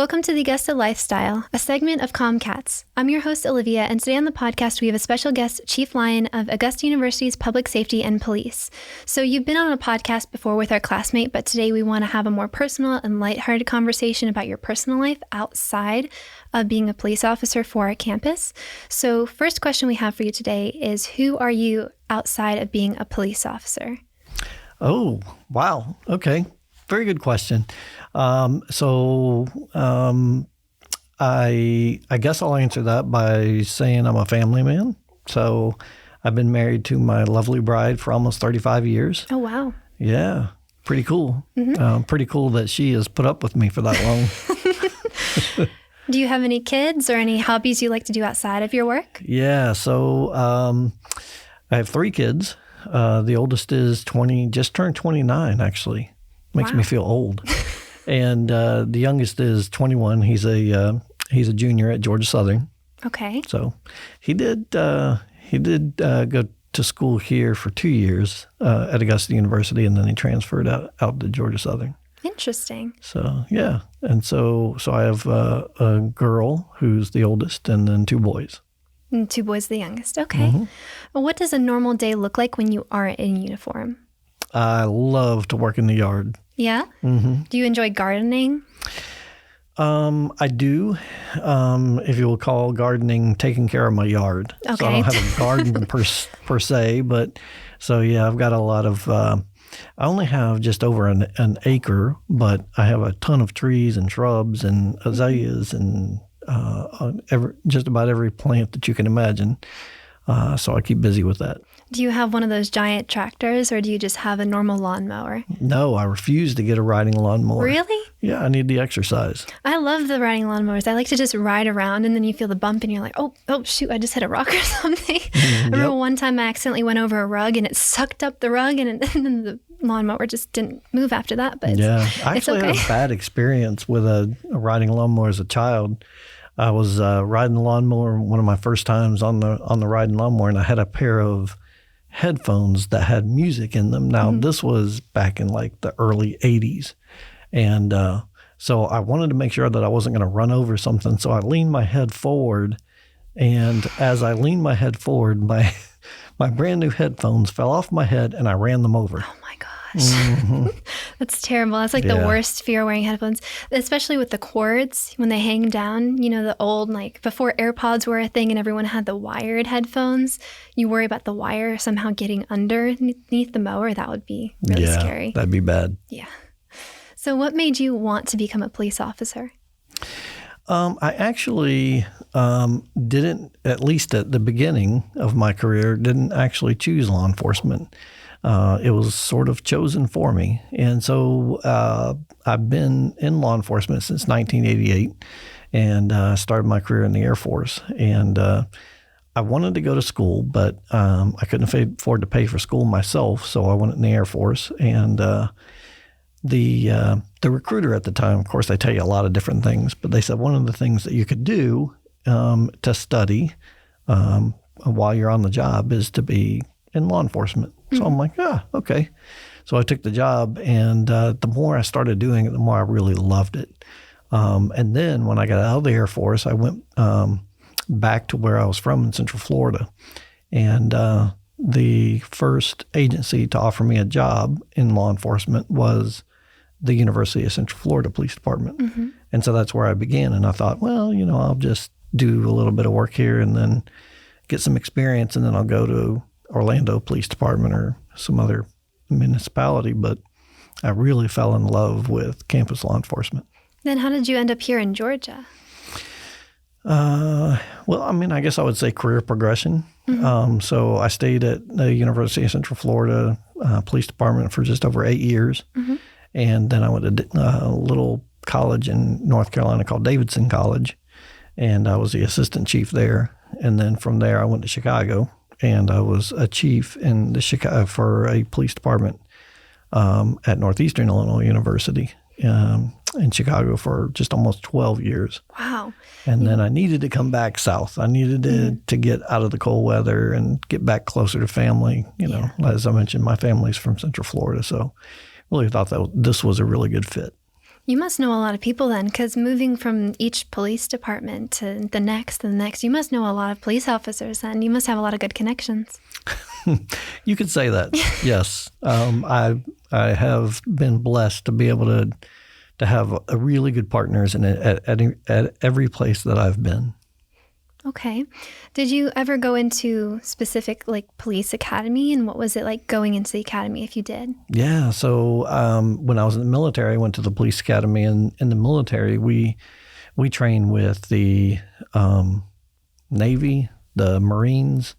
Welcome to the Augusta Lifestyle, a segment of Comcats. I'm your host, Olivia, and today on the podcast, we have a special guest, Chief Lyon of Augusta University's Public Safety and Police. So you've been on a podcast before with our classmate, but today we want to have a more personal and lighthearted conversation about your personal life outside of being a police officer for our campus. So first question we have for you today is, who are you outside of being a police officer? Oh, wow. Okay. Very good question. I guess I'll answer that by saying I'm a family man. So I've been married to my lovely bride for almost 35 years. Oh, wow. Yeah. Pretty cool. Mm-hmm. Pretty cool that she has put up with me for that long. Do you have any kids or any hobbies you like to do outside of your work? Yeah. So I have 3 kids. The oldest is 20, just turned 29, actually. Makes me feel old. And the youngest is 21. He's a junior at Georgia Southern. Okay. So he did go to school here for 2 years at Augusta University, and then he transferred out to Georgia Southern. Interesting. So yeah, and so I have a girl who's the oldest, and then 2 boys. And 2 boys, the youngest. Okay. Mm-hmm. Well, what does a normal day look like when you aren't in uniform? I love to work in the yard. Yeah? Mm-hmm. Do you enjoy gardening? I do. If you will call gardening taking care of my yard. Okay. So I don't have a garden per se, but so yeah, I've got a lot of, I only have just over an acre, but I have a ton of trees and shrubs and azaleas and just about every plant that you can imagine. So I keep busy with that. Do you have one of those giant tractors, or do you just have a normal lawnmower? No, I refuse to get a riding lawnmower. Really? Yeah, I need the exercise. I love the riding lawnmowers. I like to just ride around, and then you feel the bump, and you're like, oh, shoot, I just hit a rock or something. I remember one time I accidentally went over a rug, and it sucked up the rug, and then the lawnmower just didn't move after that. But yeah, I actually it's okay. had a bad experience with a riding lawnmower as a child. I was riding the lawnmower one of my first times on the riding lawnmower, and I had a pair of headphones that had music in them. Now, this was back in like the early 80s. And so I wanted to make sure that I wasn't going to run over something. So I leaned my head forward. And as I leaned my head forward, my brand new headphones fell off my head and I ran them over. Oh, my gosh. Mm-hmm. That's terrible. That's like the worst fear wearing headphones, especially with the cords when they hang down. You know, the old, like before AirPods were a thing and everyone had the wired headphones, you worry about the wire somehow getting underneath the mower. That would be really scary. That'd be bad. Yeah. So what made you want to become a police officer? I actually didn't, at least at the beginning of my career, didn't actually choose law enforcement. It was sort of chosen for me. And so I've been in law enforcement since 1988 and started my career in the Air Force. And I wanted to go to school, but I couldn't afford to pay for school myself, so I went in the Air Force. And the recruiter at the time, of course, they tell you a lot of different things, but they said one of the things that you could do to study while you're on the job is to be in law enforcement. So I'm like, okay. So I took the job, and the more I started doing it, the more I really loved it. And then when I got out of the Air Force, I went back to where I was from in Central Florida. And the first agency to offer me a job in law enforcement was the University of Central Florida Police Department. Mm-hmm. And so that's where I began. And I thought, well, I'll just do a little bit of work here and then get some experience, and then I'll go to Orlando Police Department or some other municipality. But I really fell in love with campus law enforcement. Then how did you end up here in Georgia? Well, I guess I would say career progression. Mm-hmm. So I stayed at the University of Central Florida Police Department for just over 8 years. Mm-hmm. And then I went to a little college in North Carolina called Davidson College, and I was the assistant chief there. And then from there, I went to Chicago, and I was a chief in the Chicago for a police department at Northeastern Illinois University in Chicago for just almost 12 years. Wow. And then I needed to come back south. I needed to get out of the cold weather and get back closer to family. As I mentioned, my family's from Central Florida, so really thought that this was a really good fit. You must know a lot of people then, because moving from each police department to the next and the next, you must know a lot of police officers then. You must have a lot of good connections. You could say that, yes. I have been blessed to be able to have a really good partners at every place that I've been. Okay. Did you ever go into specific police academy, and what was it like going into the academy if you did? Yeah. So when I was in the military, I went to the police academy, and in the military, we train with the Navy, the Marines,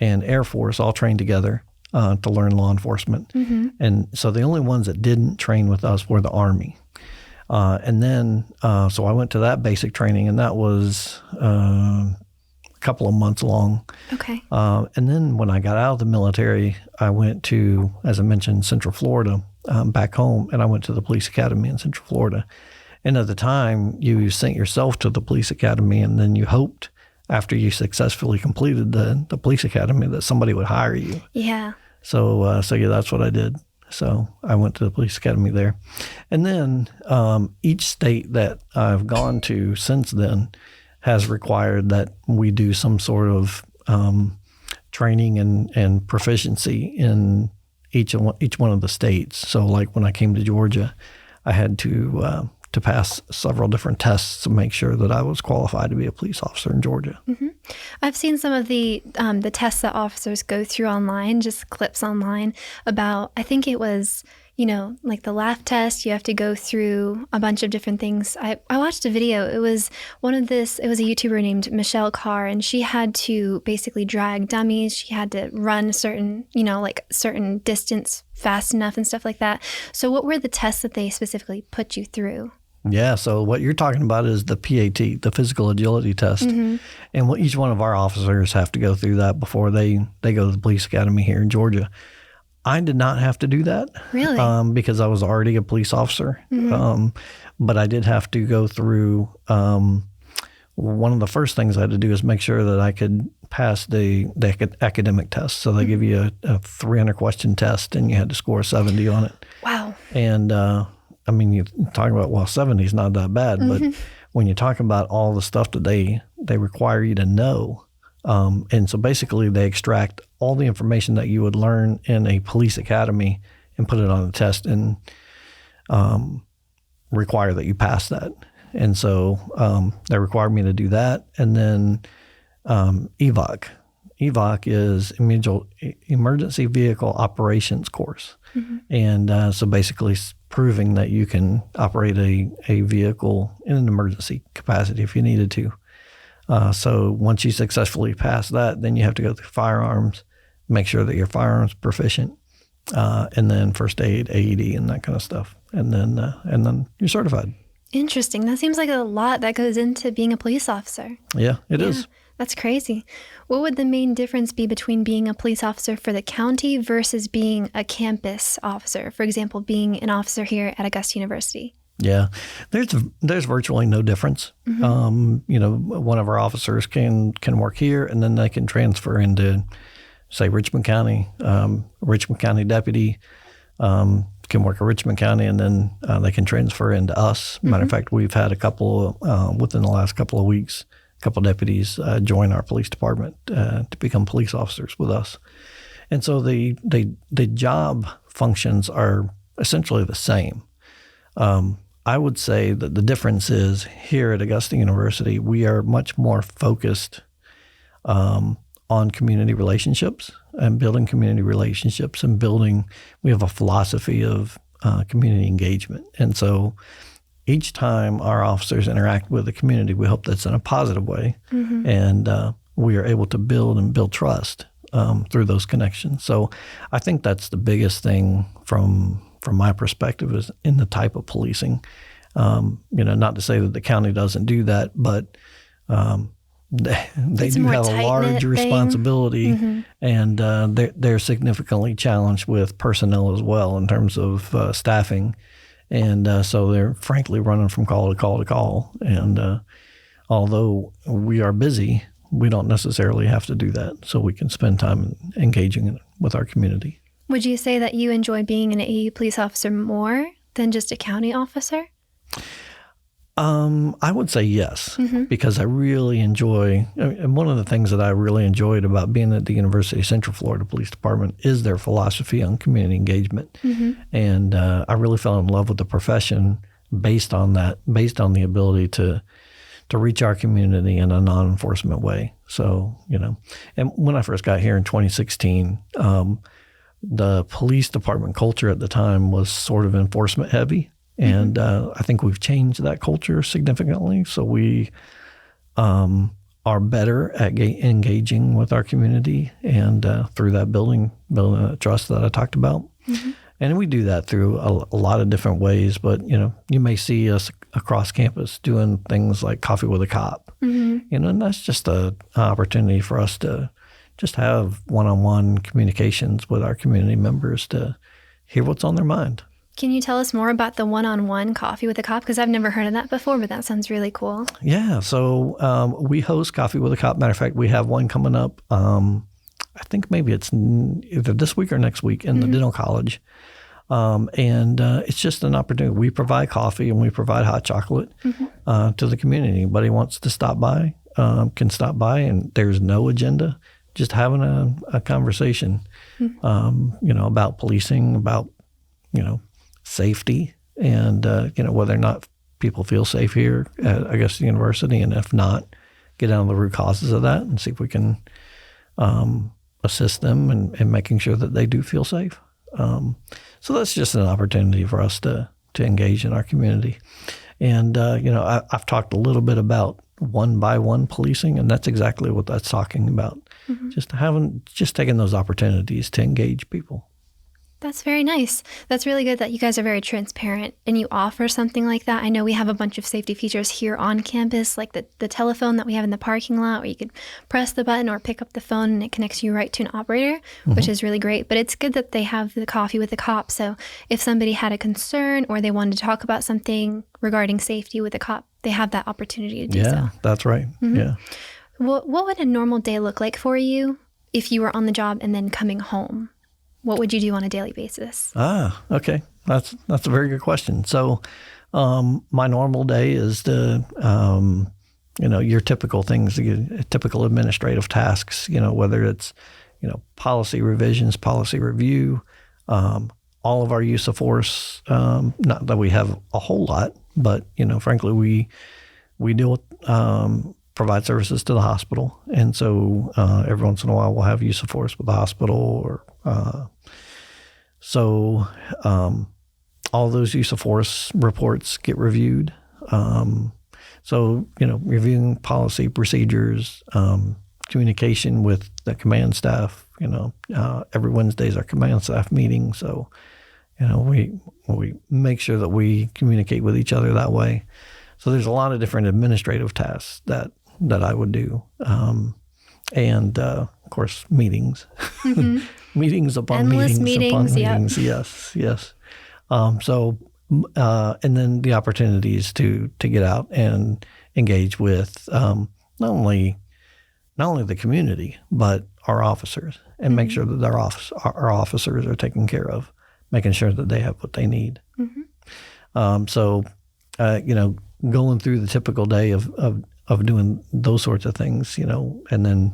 and Air Force all trained together to learn law enforcement. Mm-hmm. And so the only ones that didn't train with us were the Army. And then, so I went to that basic training, and that was a couple of months long. Okay. And then when I got out of the military, I went to, as I mentioned, Central Florida, back home, and I went to the police academy in Central Florida. And at the time, you sent yourself to the police academy, and then you hoped after you successfully completed the police academy that somebody would hire you. Yeah. So yeah, that's what I did. So I went to the police academy there. And then each state that I've gone to since then has required that we do some sort of training and proficiency in each one of the states. So like when I came to Georgia, I had to pass several different tests to make sure that I was qualified to be a police officer in Georgia. Mm-hmm. I've seen some of the tests that officers go through online, just clips online about, I think it was, like the laugh test. You have to go through a bunch of different things. I watched a video. It was it was a YouTuber named Michelle Carr, and she had to basically drag dummies. She had to run certain distance fast enough and stuff like that. So what were the tests that they specifically put you through? Yeah, so what you're talking about is the PAT, the physical agility test. Mm-hmm. And each one of our officers have to go through that before they go to the police academy here in Georgia. I did not have to do that. Really? Because I was already a police officer. Mm-hmm. But I did have to go through, one of the first things I had to do is make sure that I could pass the academic test. So they give you a 300-question test, and you had to score 70 on it. Wow. And I mean, you talk about, 70 is not that bad, but when you talk about all the stuff that they require you to know, and so basically they extract all the information that you would learn in a police academy and put it on a test and require that you pass that. And so they required me to do that. And then EVOC. EVOC is Emergency Vehicle Operations course. Mm-hmm. And so basically proving that you can operate a vehicle in an emergency capacity if you needed to. So once you successfully pass that, then you have to go through firearms, make sure that your firearms proficient, and then first aid, AED, and that kind of stuff. And then you're certified. Interesting. That seems like a lot that goes into being a police officer. Yeah, it is. That's crazy. What would the main difference be between being a police officer for the county versus being a campus officer? For example, being an officer here at Augusta University. Yeah, there's virtually no difference. Mm-hmm. One of our officers can work here, and then they can transfer into, say, Richmond County. Richmond County deputy can work at Richmond County, and then they can transfer into us. Mm-hmm. Matter of fact, we've had a couple within the last couple of weeks. A couple deputies join our police department to become police officers with us. And so the job functions are essentially the same. I would say that the difference is here at Augusta University, we are much more focused on community relationships and building community relationships and we have a philosophy of community engagement. And so each time our officers interact with the community, we hope that's in a positive way. Mm-hmm. And we are able to build trust through those connections. So I think that's the biggest thing from my perspective is in the type of policing. Not to say that the county doesn't do that, but they do have a large responsibility, mm-hmm. and they're significantly challenged with personnel as well in terms of staffing. And so they're frankly running from call to call to call. And although we are busy, we don't necessarily have to do that. So we can spend time engaging with our community. Would you say that you enjoy being an AU police officer more than just a county officer? I would say yes, because I really enjoy, and one of the things that I really enjoyed about being at the University of Central Florida Police Department is their philosophy on community engagement. And I really fell in love with the profession based on that, based on the ability to reach our community in a non-enforcement way. So, and when I first got here in 2016, the police department culture at the time was sort of enforcement heavy. And I think we've changed that culture significantly. So we are better at engaging with our community and through that building that trust that I talked about. And we do that through a lot of different ways. But, you may see us across campus doing things like Coffee with a Cop. And that's just an opportunity for us to just have one-on-one communications with our community members to hear what's on their mind. Can you tell us more about the one-on-one Coffee with a Cop? Because I've never heard of that before, but that sounds really cool. Yeah. So we host Coffee with a Cop. Matter of fact, we have one coming up. I think maybe it's either this week or next week in the Dental College. And it's just an opportunity. We provide coffee and we provide hot chocolate to the community. Anybody wants to stop by can stop by, and there's no agenda. Just having a conversation, about policing, about, safety, and, whether or not people feel safe here at Augusta University. And if not, get down to the root causes of that and see if we can assist them in making sure that they do feel safe. So that's just an opportunity for us to engage in our community. And, I've talked a little bit about one-by-one policing, and that's exactly what that's talking about. Just taking those opportunities to engage people. That's very nice. That's really good that you guys are very transparent and you offer something like that. I know we have a bunch of safety features here on campus, like the telephone that we have in the parking lot, where you could press the button or pick up the phone and it connects you right to an operator, which is really great. But it's good that they have the Coffee with the Cop. So if somebody had a concern or they wanted to talk about something regarding safety with the cop, they have that opportunity to do so. Yeah, that's right. Yeah. What would a normal day look like for you if you were on the job and then coming home? What would you do on a daily basis? Okay. That's a very good question. So my normal day is your typical things, typical administrative tasks, whether it's, policy revisions, policy review, all of our use of force, not that we have a whole lot, but, frankly, we deal with provide services to the hospital. And so every once in a while we'll have use of force with the hospital or all those use of force reports get reviewed. Reviewing policy procedures, communication with the command staff, every Wednesday is our command staff meeting. So, we make sure that we communicate with each other that way. So there's a lot of different administrative tasks that I would do. And of course, meetings, meetings upon endless meetings upon meetings. Yep. Yes. And then the opportunities to get out and engage with not only the community, but our officers, and make sure that our officers are taken care of, making sure that they have what they need. Going through the typical day of doing those sorts of things, and then,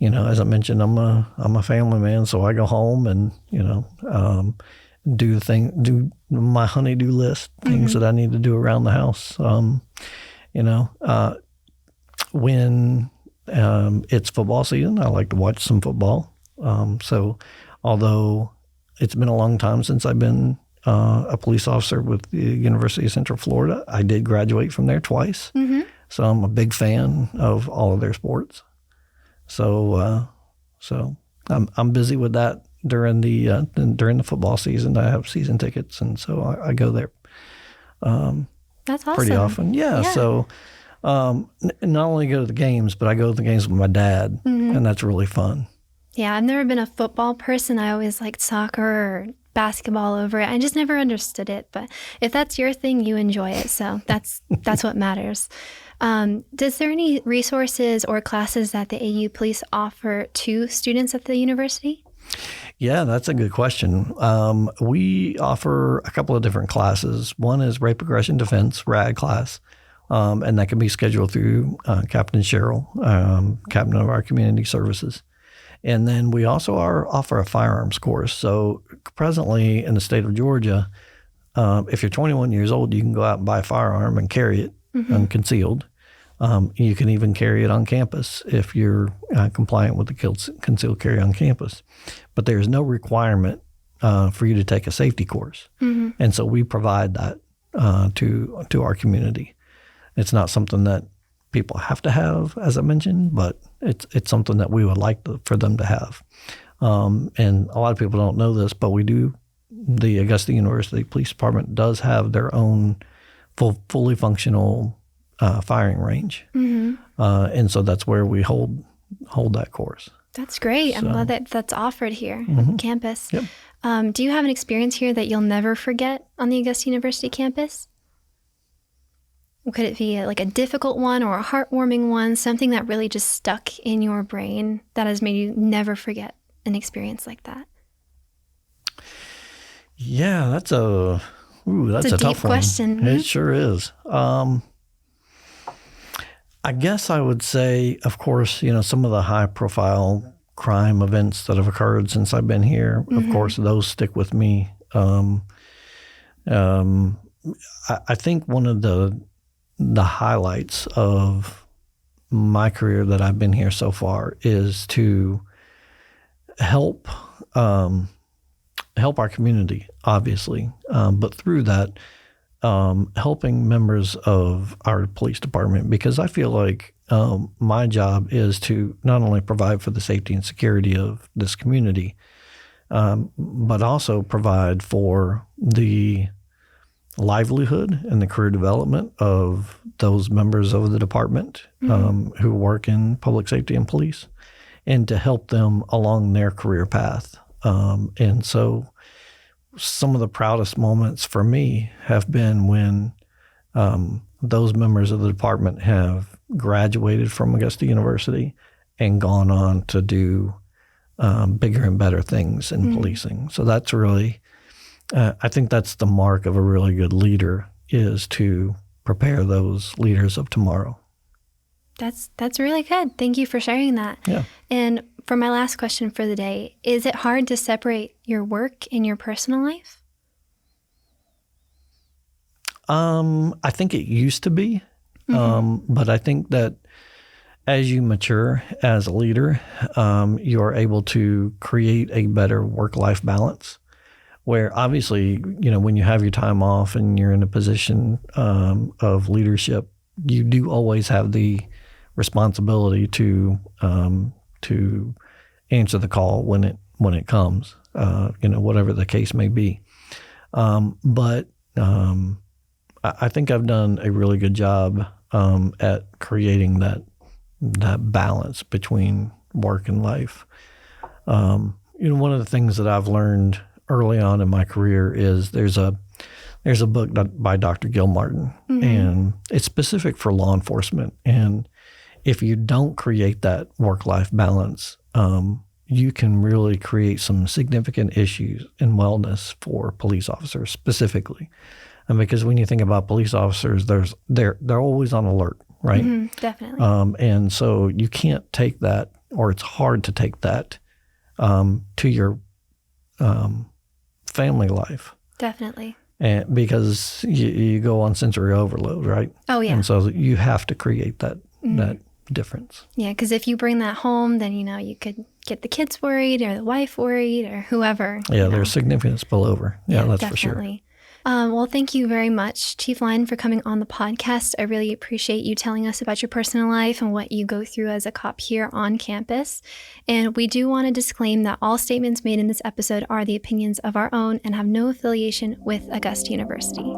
as I mentioned, I'm a family man, so I go home and, do my honey-do list, things that I need to do around the house. When it's football season, I like to watch some football. So although it's been a long time since I've been a police officer with the University of Central Florida, I did graduate from there twice. So I'm a big fan of all of their sports. So I'm busy with that during the football season. I have season tickets, and so I go there. That's awesome. Pretty often. Yeah. So not only go to the games, but I go to the games with my dad, and that's really fun. Yeah, I've never been a football person. I always liked soccer or basketball over it. I just never understood it. But if that's your thing, you enjoy it. So that's what matters. Is there any resources or classes that the AU Police offer to students at the university? Yeah, that's a good question. We offer a couple of different classes. One is Rape Aggression Defense, RAD class, and that can be scheduled through Captain Cheryl, captain of our community services. And then we also offer a firearms course. So presently in the state of Georgia, if you're 21 years old, you can go out and buy a firearm and carry it unconcealed. You can even carry it on campus if you're compliant with the concealed carry on campus. But there's no requirement for you to take a safety course. And so we provide that to our community. It's not something that people have to have, as I mentioned, but it's something that we would like for them to have. And a lot of people don't know this, but we do. The Augusta University Police Department does have their own fully functional firing range. And so that's where we hold that course. That's great. I'm glad that that's offered here at the campus. Yep. Do you have an experience here that you'll never forget on the Augusta University campus? Could it be like a difficult one or a heartwarming one, something that really just stuck in your brain that has made you never forget an experience like that? Yeah, that's a tough deep question. one. It sure is. I guess I would say, of course, some of the high-profile crime events that have occurred since I've been here, of course, those stick with me. I think one of the highlights of my career that I've been here so far is to help our community, obviously, but through that, helping members of our police department, because I feel like my job is to not only provide for the safety and security of this community, but also provide for the livelihood and the career development of those members of the department who work in public safety and police, and to help them along their career path. And so some of the proudest moments for me have been when those members of the department have graduated from Augusta University and gone on to do bigger and better things in policing. So that's really, I think that's the mark of a really good leader, is to prepare those leaders of tomorrow. That's really good. Thank you for sharing that. Yeah. And for my last question for the day, is it hard to separate your work and your personal life? I think it used to be, but I think that as you mature as a leader, you are able to create a better work-life balance, where obviously, when you have your time off and you're in a position of leadership, you do always have the responsibility to answer the call when it comes, whatever the case may be. But I think I've done a really good job at creating that balance between work and life. One of the things that I've learned early on in my career is there's a book by Dr. Gil Martin, and it's specific for law enforcement. And if you don't create that work-life balance, you can really create some significant issues in wellness for police officers specifically. And because when you think about police officers, they're always on alert, right? Definitely. And so you can't take that, or it's hard to take that to your family life. Definitely. And because you go on sensory overload, right? Oh, yeah. And so you have to create that difference. Yeah, because if you bring that home, then, you could get the kids worried or the wife worried or whoever. Yeah, there's significant spillover. Yeah, that's definitely. for sure. Well, thank you very much, Chief Lyon, for coming on the podcast. I really appreciate you telling us about your personal life and what you go through as a cop here on campus. And we do want to disclaim that all statements made in this episode are the opinions of our own and have no affiliation with Augusta University.